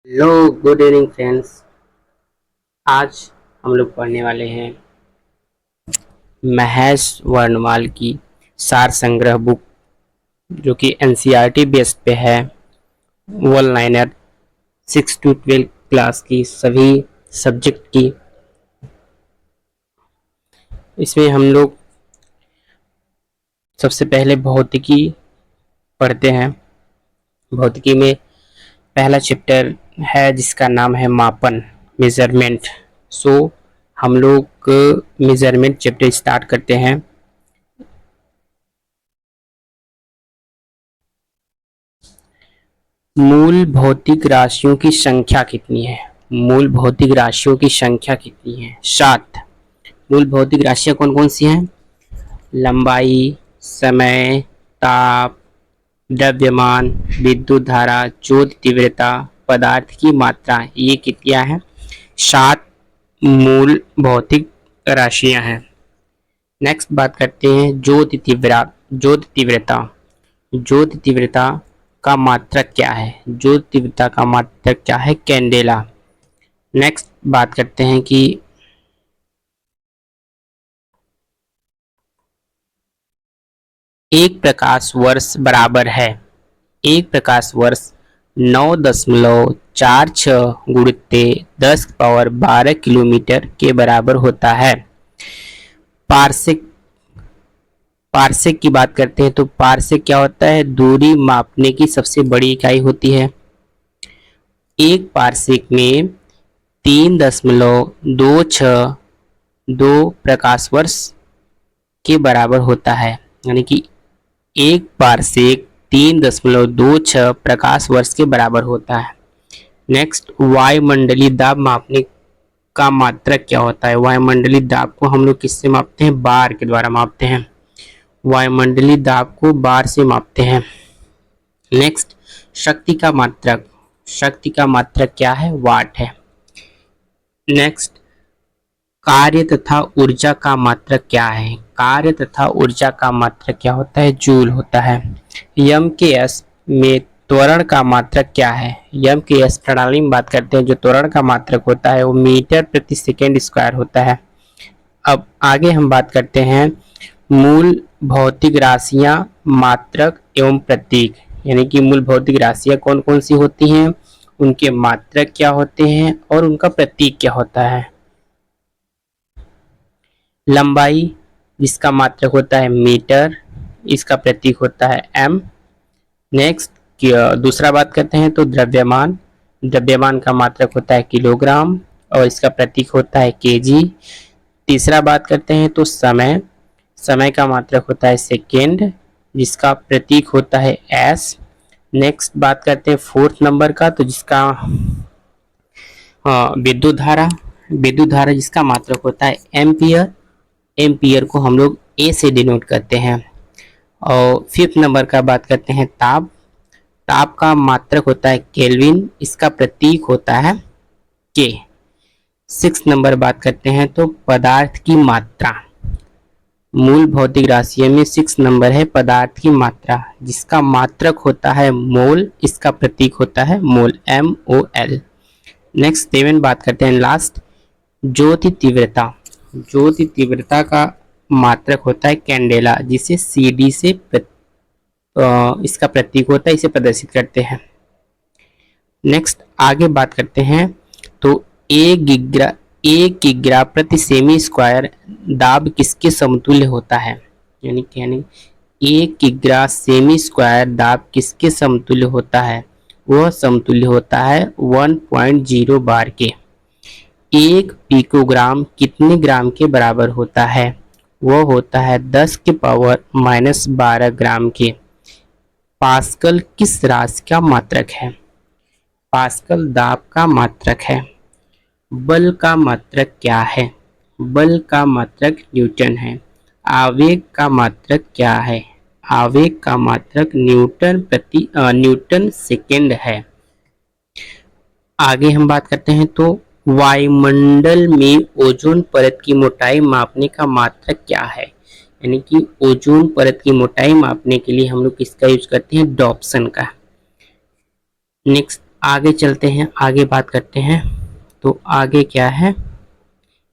Hello, good evening friends. आज हम लोग पढ़ने वाले हैं महेश वर्णमाल की सार संग्रह बुक, जो कि एनसीईआरटी बेस्ड पे है। वन लाइनर 6 to 12 क्लास की सभी सब्जेक्ट की। इसमें हम लोग सबसे पहले भौतिकी पढ़ते हैं। भौतिकी में पहला चैप्टर है जिसका नाम है मापन, मेजरमेंट। सो हम लोग मेजरमेंट चैप्टर स्टार्ट करते हैं। मूल भौतिक राशियों की संख्या कितनी है? मूल भौतिक राशियों की संख्या कितनी है? 7। मूल भौतिक राशियां कौन कौन सी हैं? लंबाई, समय, ताप, द्रव्यमान, विद्युत धारा, ज्योति तीव्रता, पदार्थ की मात्रा। ये कितनी हैं? 7 मूल भौतिक राशियां हैं। नेक्स्ट बात करते हैं ज्योति तीव्रता। ज्योति तीव्रता का मात्रक क्या है? ज्योति तीव्रता का मात्रक क्या है? कैंडेला। नेक्स्ट बात करते हैं कि एक प्रकाश वर्ष बराबर है। एक प्रकाश वर्ष 9.46 गुणित 10⁻12 किलोमीटर के बराबर होता है। पारसेक पारसेक की बात करते हैं तो पारसेक क्या होता है? दूरी मापने की सबसे बड़ी इकाई होती है। एक पारसेक में 3.262 प्रकाश वर्ष के बराबर होता है। यानी कि एक पारसेक 3.26 प्रकाश वर्ष के बराबर होता है। नेक्स्ट, वायुमंडलीय दाब मापने का मात्रक क्या होता है? वायुमंडलीय दाब को हम लोग किससे मापते हैं? बार के द्वारा मापते हैं। वायुमंडलीय दाब को बार से मापते हैं। नेक्स्ट, शक्ति का मात्रक। शक्ति का मात्रक क्या है? वाट है। नेक्स्ट, कार्य तथा ऊर्जा का मात्रक क्या है? कार्य तथा ऊर्जा का मात्रक क्या होता है? जूल होता है। यम के एस में त्वरण का मात्रक क्या है? यम के एस प्रणाली में बात करते हैं, जो त्वरण का मात्रक होता है वो मीटर प्रति सेकेंड स्क्वायर होता है। अब आगे हम बात करते हैं मूल भौतिक राशियां, मात्रक एवं प्रतीक। यानी कि मूल भौतिक राशियां कौन कौन सी होती हैं, उनके मात्रक क्या होते हैं और उनका प्रतीक क्या होता है। लंबाई, जिसका मात्रक होता है मीटर, इसका प्रतीक होता है एम। नेक्स्ट, दूसरा बात करते हैं तो द्रव्यमान। द्रव्यमान का मात्रक होता है किलोग्राम और इसका प्रतीक होता है केजी। तीसरा बात करते हैं तो समय। समय का मात्रक होता है सेकेंड, जिसका प्रतीक होता है एस। नेक्स्ट बात करते हैं फोर्थ नंबर का, तो जिसका विद्युत धारा। विद्युत धारा जिसका मात्रक होता है एम्पियर। एम्पियर को हम लोग ए से डिनोट करते हैं। और फिफ्थ नंबर का बात करते हैं ताप। ताप का मात्रक होता है केल्विन, इसका प्रतीक होता है के। सिक्स नंबर बात करते हैं तो पदार्थ की मात्रा। मूल भौतिक राशियों में 6 नंबर है पदार्थ की मात्रा, जिसका मात्रक होता है मोल, इसका प्रतीक होता है मोल, MOL। नेक्स्ट 7 बात करते हैं लास्ट, ज्योति तीव्रता। ज्योति तीव्रता का मात्रक होता है कैंडेला, जिसे CD से इसका प्रतीक होता है, इसे प्रदर्शित करते हैं। नेक्स्ट आगे बात करते हैं तो एक किग्रा प्रति सेमी स्क्वायर दाब किसके समतुल्य होता है? यानी एक किग्रा सेमी स्क्वायर दाब किसके समतुल्य होता है? वह समतुल्य होता है 1.0 बार के। एक पिकोग्राम कितने ग्राम के बराबर होता है? वह होता है 10⁻⁻12 ग्राम के। पास्कल किस राशि का मात्रक है? पास्कल दाब का मात्रक है। बल का मात्रक क्या है? बल का मात्रक न्यूटन है। आवेग का मात्रक क्या है? आवेग का मात्रक न्यूटन सेकेंड है। आगे हम बात करते हैं तो वायुमंडल में ओजोन परत की मोटाई मापने का मात्रक क्या है? यानी कि ओजोन परत की मोटाई मापने के लिए हम लोग किसका यूज करते हैं? डॉप्सन का। नेक्स्ट आगे चलते हैं, आगे बात करते हैं। तो आगे क्या है,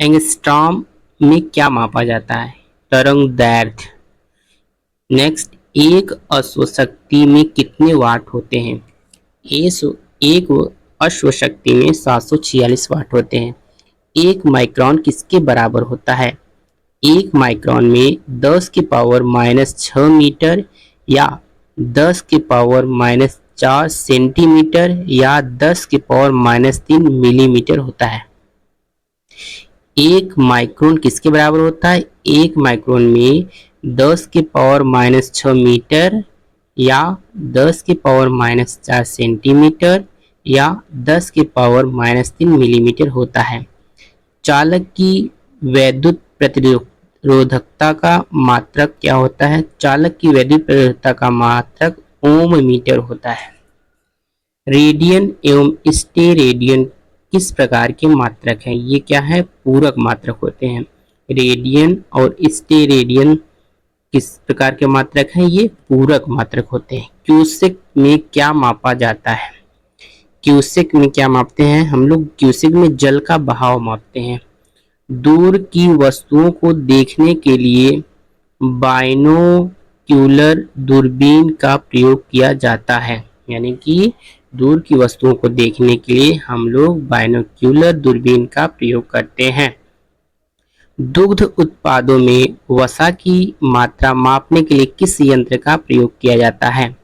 एंगस्ट्रॉम में क्या मापा जाता है, तरंग दैर्ध्य। नेक्स्ट, एक अश्वशक्ति में कितने वाट होते हैं, एक अश्वशक्ति में 746 वाट होते हैं। एक माइक्रोन किसके बराबर होता है, एक माइक्रोन में 10 की पावर -6 मीटर या 10 की पावर -4 सेंटीमीटर या 10 की पावर -3 मिलीमीटर होता है। एक माइक्रोन किसके बराबर होता है, एक माइक्रोन में 10 की पावर -6 मीटर या 10 की पावर -4 सेंटीमीटर या 10 की पावर -3 मिलीमीटर होता है। चालक की वैद्युत प्रतिरोधकता का मात्रक क्या होता है, चालक की वैद्युत प्रतिरोधकता का मात्रक ओम मीटर होता है। रेडियन एवं स्टेरेडियन किस प्रकार के मात्रक हैं, ये क्या है, पूरक मात्रक होते हैं। रेडियन और स्टेरेडियन किस प्रकार के मात्रक हैं, ये पूरक मात्रक होते हैं। क्यूसेक में क्या मापा जाता है, क्यूसेक में क्या मापते हैं हम लोग, क्यूसेक में जल का बहाव मापते हैं। दूर की वस्तुओं को देखने के लिए बाइनोक्यूलर दूरबीन का प्रयोग किया जाता है, यानी कि दूर की वस्तुओं को देखने के लिए हम लोग बाइनोक्यूलर दूरबीन का प्रयोग करते हैं। दुग्ध उत्पादों में वसा की मात्रा मापने के लिए किस यंत्र का प्रयोग किया जाता है,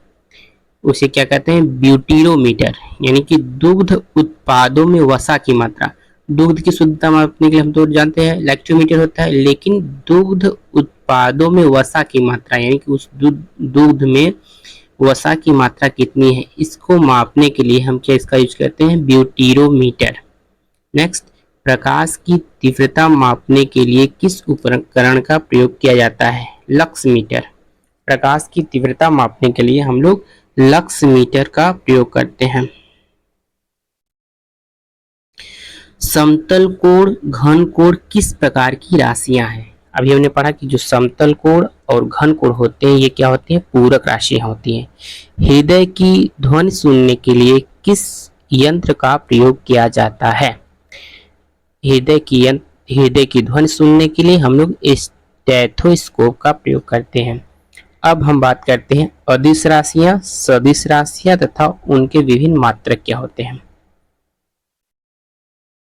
उसे क्या कहते हैं, ब्यूटीरोमीटर। यानी कि दुग्ध उत्पादों में वसा की मात्रा, दुग्ध की शुद्धता मापने के लिए हम तो जानते हैं लैक्टोमीटर होता है, लेकिन दुग्ध उत्पादों में वसा की मात्रा यानी कि उस दुग्ध में वसा की मात्रा कितनी है, इसको मापने के लिए हम क्या इसका यूज करते हैं, ब्यूटीरोमीटर। नेक्स्ट, प्रकाश की तीव्रता मापने के लिए किस उपकरण का प्रयोग किया जाता है, लक्स मीटर। प्रकाश की तीव्रता मापने के लिए हम लोग लक्स मीटर का प्रयोग करते हैं। समतल कोण घन कोण किस प्रकार की राशियां हैं, अभी हमने पढ़ा कि जो समतल कोण और घन कोण होते हैं ये क्या होते हैं, पूरक राशियां होती हैं। हृदय की ध्वनि सुनने के लिए किस यंत्र का प्रयोग किया जाता है, हृदय की ध्वनि सुनने के लिए हम लोग स्टेथोस्कोप का प्रयोग करते हैं। अब हम बात करते हैं अदिश राशियां, सदिश राशियां तथा उनके विभिन्न मात्रक क्या होते हैं।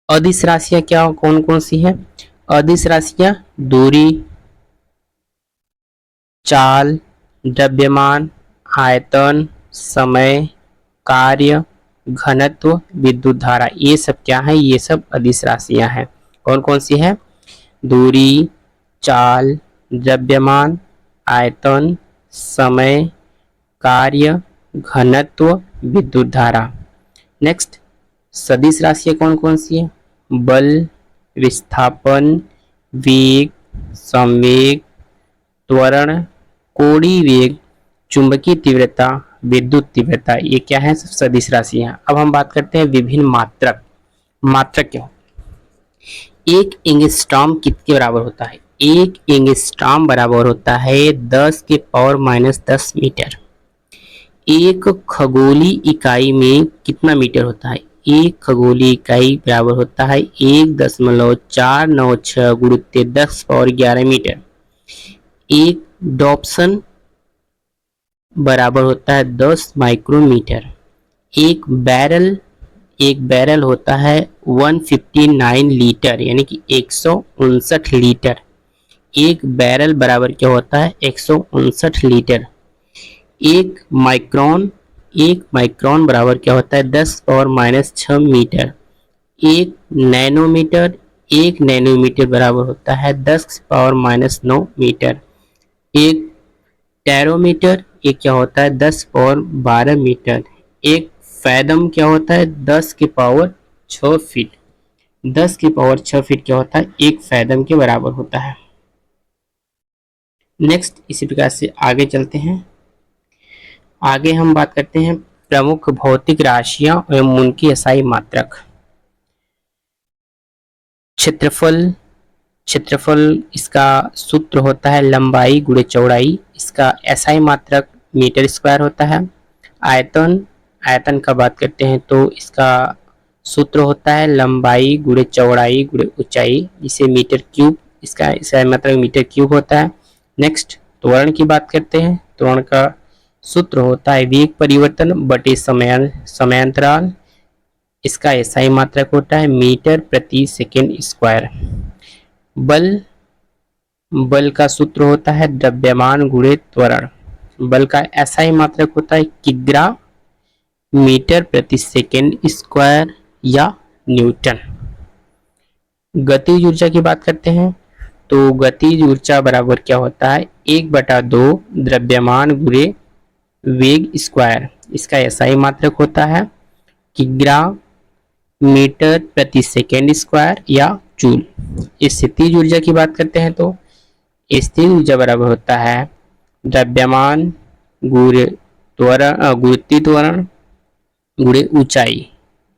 अदिश राशियां क्या कौन कौन सी है, अदिश राशियां दूरी, चाल, द्रव्यमान, आयतन, समय, कार्य, घनत्व, विद्युत धारा, ये सब क्या है, ये सब अदिश राशियां हैं। कौन कौन सी है, दूरी, चाल, द्रव्यमान, आयतन, समय, कार्य, घनत्व, विद्युत धारा। नेक्स्ट, सदिश राशियां कौन कौन सी है, बल, विस्थापन, वेग, संवेग, त्वरण, कोणीय वेग, चुंबकीय तीव्रता, विद्युत तीव्रता, ये क्या है, सब सदिश राशियां। अब हम बात करते हैं विभिन्न मात्रक। मात्रक क्या, एक एंगस्ट्रॉम कितने बराबर होता है, एक एंगस्ट्रॉम बराबर होता है 10 के पावर -10 मीटर। एक खगोलीय इकाई में कितना मीटर होता है, एक खगोलीय इकाई बराबर होता है 1.496 गुणित 10⁻11 मीटर। एक डॉप्सन बराबर होता है 10 माइक्रोमीटर। एक बैरल होता है 159 लीटर यानी कि 159 लीटर। एक बैरल बराबर क्या होता है, 159 लीटर। एक माइक्रोन बराबर क्या होता है, 10⁻6 मीटर। एक नैनोमीटर बराबर होता है 10⁻9 मीटर। एक टेरोमीटर ये क्या होता है, 10⁻12 मीटर। एक फैदम क्या होता है, 10⁻6 फीट। 10⁻6 फीट क्या होता है, एक फैदम के बराबर होता है। नेक्स्ट, इसी प्रकार से आगे चलते हैं। आगे हम बात करते हैं प्रमुख भौतिक राशियां एवं उनकी SI मात्रक। क्षेत्रफल इसका सूत्र होता है लंबाई गुणे चौड़ाई, इसका SI मात्रक मीटर स्क्वायर होता है। आयतन का बात करते हैं तो इसका सूत्र होता है लंबाई गुणे चौड़ाई गुणे ऊंचाई, इसे मीटर क्यूब, इसका मतलब मीटर क्यूब होता है। नेक्स्ट त्वरण की बात करते हैं। त्वरण का सूत्र होता है वेग परिवर्तन बटे समयांतराल, इसका एसआई मात्रक होता है मीटर प्रति सेकेंड स्क्वायर। बल का सूत्र होता है द्रव्यमान गुणे त्वरण, बल का एसआई मात्रक होता है किग्रा मीटर प्रति सेकेंड स्क्वायर या न्यूटन। गतिज ऊर्जा की बात करते हैं तो गतिज ऊर्जा बराबर क्या होता है 1/2 द्रव्यमान गुणे वेग स्क्वायर, इसका एसआई मात्रक होता है किग्रा मीटर प्रति सेकेंड स्क्वायर या जूल। स्थितिज ऊर्जा की बात करते हैं तो स्थिर ऊर्जा बराबर होता है द्रव्यमान गुणे गुरुत्वीय त्वरण गुणे ऊंचाई,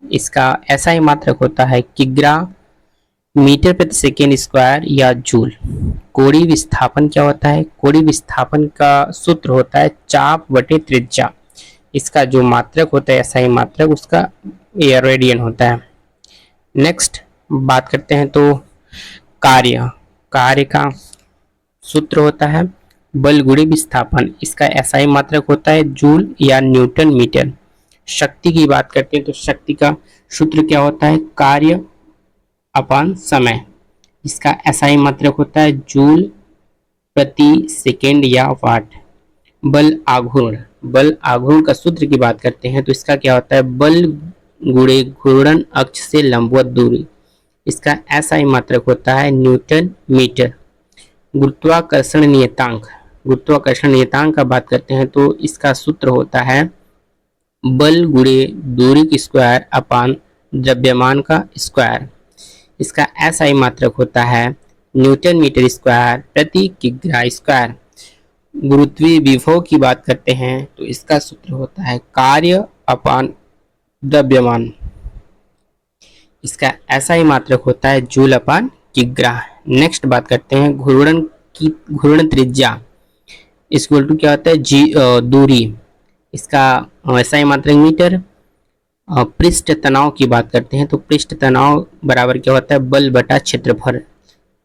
इसका एसआई मात्रक होता है किग्रा मीटर प्रति सेकेंड स्क्वायर या जूल। कोणीय विस्थापन क्या होता है? कोणीय विस्थापन का सूत्र होता है चाप बटे त्रिज्या, इसका जो मात्रक होता है एसआई मात्रक उसका रेडियन होता है। नेक्स्ट बात करते हैं तो कार्य का सूत्र होता है बल गुणे विस्थापन, इसका एसआई मात्रक होता है जूल या न्यूटन मीटर। शक्ति की बात करते हैं तो शक्ति का सूत्र क्या होता है कार्य अपान समय, इसका एसआई मात्रक होता है जूल प्रति सेकेंड या वाट। बल आघूर्ण का सूत्र की बात करते हैं तो इसका क्या होता है बल गुणे घूर्णन अक्ष से लंबवत दूरी, इसका एसआई मात्रक होता है न्यूटन मीटर। गुरुत्वाकर्षण नियतांक का बात करते हैं तो इसका सूत्र होता है बल गुणे दूरी की स्क्वायर अपान द्रव्यमान का स्क्वायर, इसका एसआई मात्रक होता है न्यूटन मीटर स्क्वायर प्रति किग्रा स्क्वायर। गुरुत्वीय विभव की बात करते हैं तो इसका सूत्र होता है कार्य अपान द्रव्यमान, इसका एसआई मात्रक होता है जूल अपान किग्रा। नेक्स्ट बात करते हैं घूर्णन त्रिज्या इक्वल टू क्या होता है दूरी, इसका एसआई मात्रक मीटर। पृष्ठ तनाव की बात करते हैं तो पृष्ठ तनाव बराबर क्या होता है बल बटा क्षेत्रफल,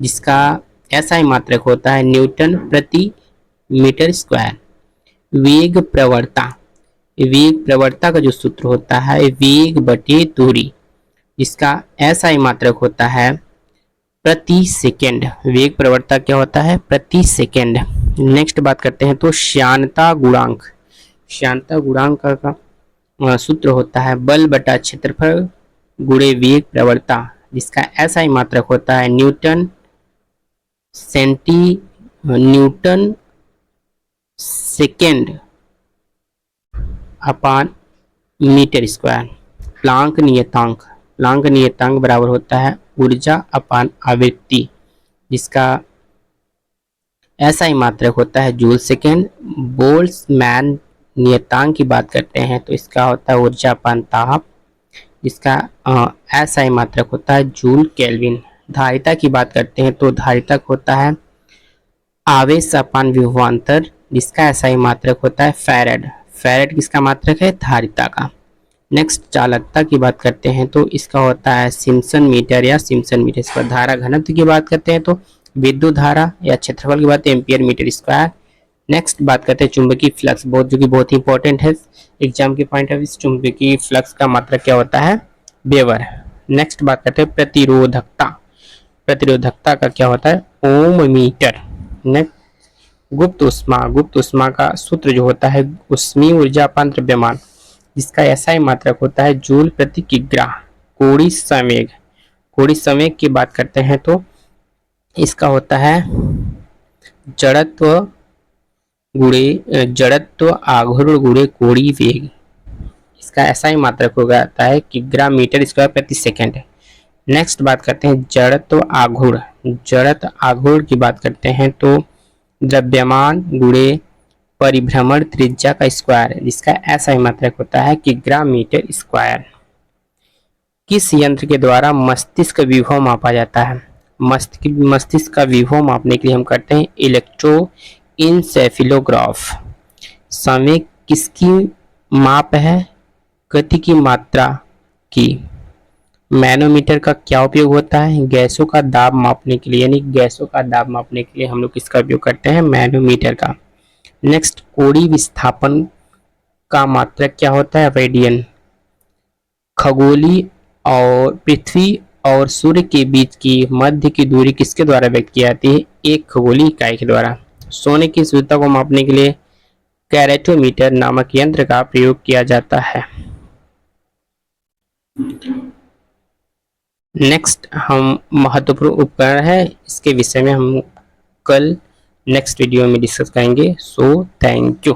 जिसका एसआई मात्रक होता है न्यूटन प्रति मीटर स्क्वायर। वेग प्रवणता का जो सूत्र होता है वेग बटे दूरी, जिसका एसआई मात्रक होता है प्रति सेकेंड। वेग प्रवणता क्या होता है प्रति सेकेंड। नेक्स्ट बात करते हैं तो श्यानता गुणांक का सूत्र होता है बल बटा क्षेत्रफल गुणे वेग प्रवणता, जिसका एसआई मात्रक होता है न्यूटन सेकेंड अपान मीटर स्क्वायर। प्लांक नियतांक बराबर होता है ऊर्जा अपान आवृत्ति, जिसका एसआई मात्रक होता है जूल सेकेंड। बोल्ट्जमैन नियतांक की बात करते हैं तो इसका होता है ऊर्जा अपान ताप, जिसका एसआई मात्रक होता है जूल केल्विन। धारिता की बात करते हैं तो धारिता होता है आवेश अपान विभवांतर, जिसका एसआई मात्रक होता है फैरेड किसका मात्रक है धारिता का। नेक्स्ट चालकता की बात करते हैं तो इसका होता है सिम्पसन मीटर या सिम्पसन मीटर। इस पर धारा घनत्व की बात करते हैं तो विद्युत धारा या क्षेत्रफल की बात एम्पियर मीटर स्क्वायर। नेक्स्ट बात करते हैं चुंबकीय फ्लक्स, जो कि बहुत ही इंपॉर्टेंट है एग्जाम के पॉइंट ऑफ व्यू। चुंबकीय फ्लक्स का मात्रक क्या होता है वेबर। नेक्स्ट बात करते हैं प्रतिरोधकता का क्या होता है ओम मीटर। नेक्स्ट गुप्त ऊष्मा का सूत्र जो होता है ऊष्मीय ऊर्जा अपान द्रव्यमान, जिसका एसआई मात्रक होता है जूल प्रति किग्रा। कोणीय संवेग की बात करते हैं तो इसका होता है जड़त्व आघूर्ण गुणे कोणीय वेग, इसका एसआई मात्रक हो जाता है किग्रा मीटर स्क्वायर प्रति सेकेंड। नेक्स्ट बात करते हैं जड़त्व आघूर्ण की बात करते हैं तो द्रव्यमान गुणे परिभ्रमण त्रिज्या का स्क्वायर, जिसका एसआई मात्रक होता है किग्रा मीटर स्क्वायर। किस यंत्र के द्वारा मस्तिष्क विभव मापा जाता है? मस्तिष्क का विभव मापने के लिए हम करते हैं इलेक्ट्रोइंसेफेलोग्राफ। संवेग किसकी माप है? गति की मात्रा की। मैनोमीटर का क्या उपयोग होता है? गैसों का दाब मापने के लिए, यानी गैसों का दाब मापने के लिए हम लोग किसका उपयोग करते हैं? मैनोमीटर का। नेक्स्ट, कोणीय विस्थापन का मात्रक क्या होता है? रेडियन। खगोलीय और पृथ्वी और सूर्य के बीच की मध्य की दूरी किसके द्वारा व्यक्त की जाती है? एक खगोलीय इकाई के द्वारा। सोने की शुद्धता को मापने के लिए कैरेटोमीटर नामक यंत्र का प्रयोग किया जाता है। नेक्स्ट, हम महत्वपूर्ण उपकरण है, इसके विषय में हम कल नेक्स्ट वीडियो में डिस्कस करेंगे। So thank you.